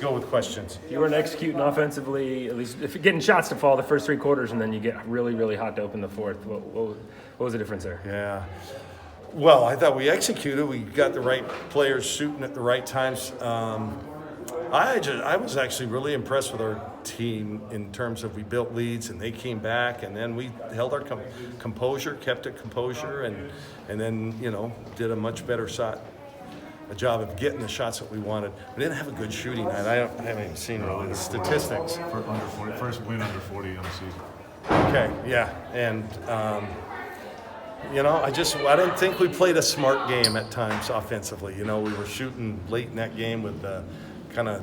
Go with questions. You weren't executing offensively, at least if you're getting shots to fall the first three quarters, and then you get really, really hot to open the fourth. What was the difference there? Yeah. Well, I thought we executed. We got the right players shooting at the right times. I was actually really impressed with our team in terms of we built leads and they came back, and then we held our composure, kept it composure, and then did a much better job of getting the shots that we wanted. We didn't have a good shooting night. I haven't even seen really the statistics. First win under 40 on the season. Okay, yeah, and I didn't think we played a smart game at times offensively. We were shooting late in that game with kind of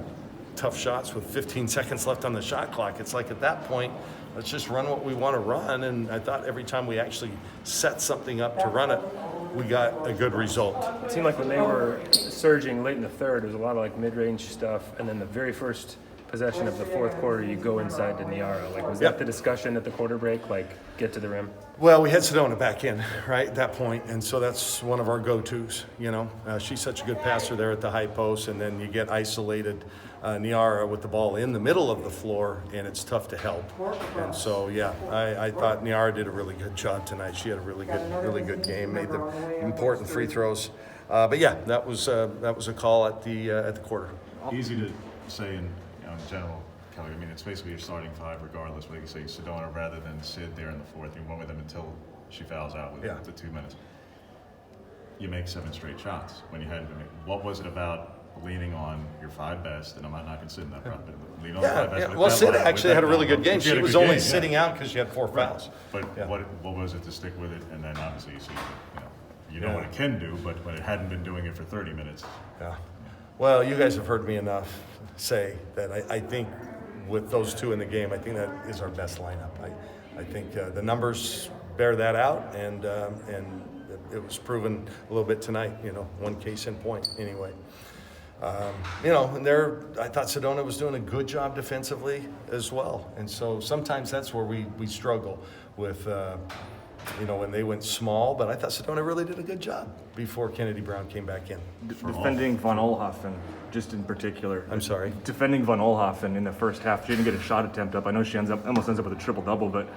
tough shots with 15 seconds left on the shot clock. It's like at that point, let's just run what we want to run. And I thought every time we actually set something up to run it, we got a good result. It seemed like when they were surging late in the third, there was a lot of like mid-range stuff, and then the very first possession of the fourth quarter, you go inside to Niara. Like, was that the discussion at the quarter break, like get to the rim? Well, we had Sedona back in, right, at that point, and so that's one of our go-tos, She's such a good passer there at the high post, and then you get isolated Niara with the ball in the middle of the floor, and it's tough to help. And so, I thought Niara did a really good job tonight. She had a really good game, made the important free throws. That was a call at the quarter. Easy to say in general, Kelly. I mean, it's basically your starting five regardless. But you say Sedona rather than Sid there in the fourth. You went with them until she fouls out with the 2 minutes. You make 7 straight shots when you hadn't been. What was it about leaning on your 5 best? And I'm not going to sit in that front, but leaning on the 5 best. Well, Sid actually had a really good game. She was only sitting out because she had 4 fouls. But what was it to stick with it? And then obviously you know what it can do, but when it hadn't been doing it for 30 minutes. Yeah. Well, you guys have heard me enough say that I think with those 2 in the game, I think that is our best lineup. I think the numbers bear that out, and it was proven a little bit tonight. One case in point anyway. And I thought Sedona was doing a good job defensively as well, and so sometimes that's where we struggle with. When they went small, but I thought Sedona really did a good job before Kennedy Brown came back in. Defending Von Oelhoffen, just in particular. I'm sorry? Defending Von Oelhoffen in the first half, she didn't get a shot attempt up. I know she almost ends up with a triple-double, but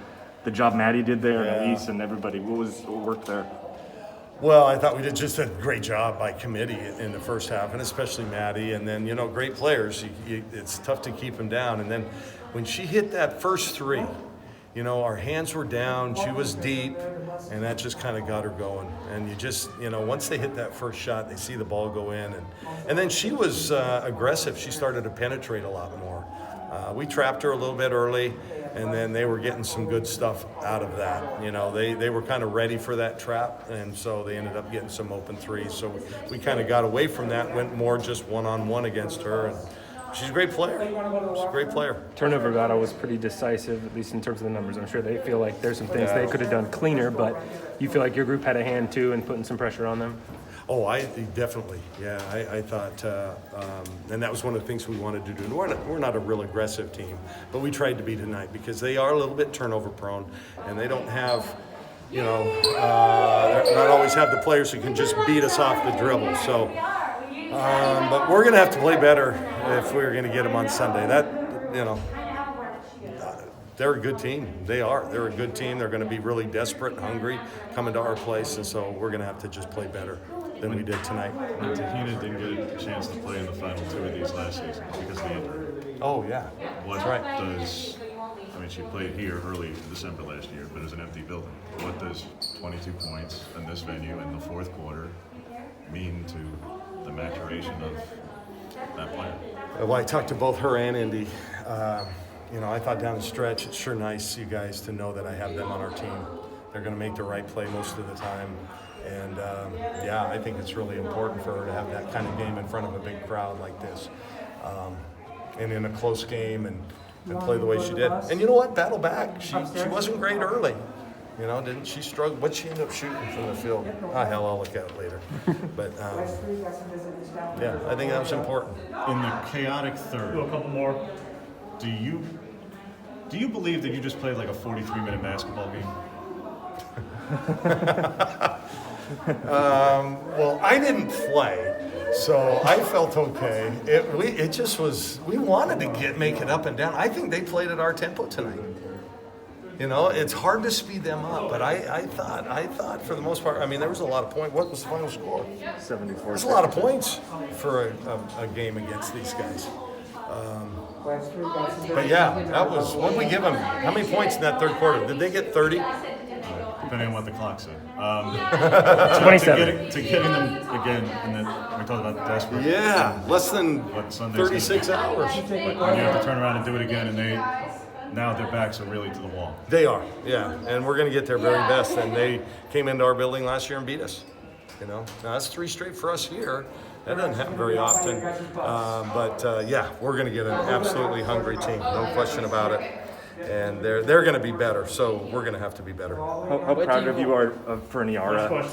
the job Maddie did there, and Elise and everybody, what worked there? Well, I thought we did just a great job by committee in the first half, and especially Maddie. And then, great players, it's tough to keep them down. And then when she hit that first 3, our hands were down, she was deep, and that just kind of got her going. And you just, once they hit that first shot, they see the ball go in. And then she was aggressive. She started to penetrate a lot more. We trapped her a little bit early, and then they were getting some good stuff out of that. They were kind of ready for that trap, and so they ended up getting some open threes. So we kind of got away from that, went more just one-on-one against her. And she's a great player. She's a great player. Turnover battle was pretty decisive, at least in terms of the numbers. I'm sure they feel like there's some things they could have done cleaner, but you feel like your group had a hand too in putting some pressure on them? Oh, I definitely. Yeah, I thought, and that was one of the things we wanted to do. We're not a real aggressive team, but we tried to be tonight because they are a little bit turnover prone, and they don't have, they not always have the players who can just beat us off the dribble. So. But we're going to have to play better if we're going to get them on Sunday. They're a good team. They are. They're a good team. They're going to be really desperate and hungry coming to our place, and so we're going to have to just play better than we did tonight. Tahina didn't get a chance to play in the final 2 of these last seasons because of the injury. Oh, yeah. That's right. She played here early in December last year, but it was an empty building. What does 22 points in this venue in the fourth quarter mean to the maturation of that player? Well, I talked to both her and Indy. I thought down the stretch, it's sure nice, you guys, to know that I have them on our team. They're going to make the right play most of the time. And, I think it's really important for her to have that kind of game in front of a big crowd like this. And in a close game and play the way she did. And you know what? Battle back. She wasn't great early. Didn't she struggle? What'd she end up shooting from the field? Hell, I'll look at it later. But, I think that was important. In the chaotic third, A couple more. do you believe that you just played like a 43-minute basketball game? Well, I didn't play, so I felt okay. It just was. We wanted to make it up and down. I think they played at our tempo tonight. You know, it's hard to speed them up, but I thought for the most part. I mean, there was a lot of points. What was the final score? 74. There's a lot of points for a game against these guys. But yeah, that was. What did we give them? How many points in that third quarter? Did they get 30? Depending on what the clock said. 27. To getting them again, and then we talked about desperate. Yeah, less than What Sunday's 36 hours. But when you have to turn around and do it again, and now their backs are really to the wall. They are, yeah, and we're going to get their very best. And they came into our building last year and beat us. You know, now that's 3 straight for us here. That doesn't happen very often. Yeah, we're going to get an absolutely hungry team, no question about it. And they're going to be better, so we're going to have to be better. How proud of you are for Niara?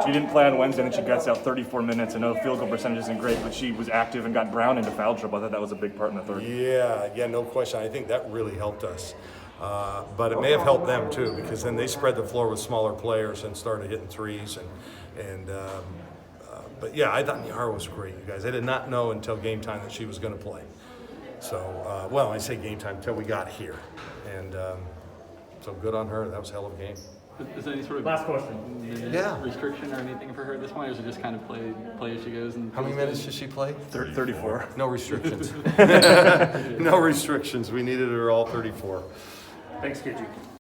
She didn't play on Wednesday, and she guts out 34 minutes. I know the field goal percentage isn't great, but she was active and got Brown into foul trouble. I thought that was a big part in the third. Yeah, no question. I think that really helped us. But it may have helped them too, because then they spread the floor with smaller players and started hitting threes. But yeah, I thought Niara was great, you guys. I did not know until game time that she was going to play. So, well, I say game time until we got here. And so good on her. That was a hell of a game. Is there any sort of Last question. Yeah. restriction or anything for her at this point, or is it just kind of play as she goes? And How many minutes did she play? 34. No restrictions. No restrictions. We needed her all 34. Thanks, KG.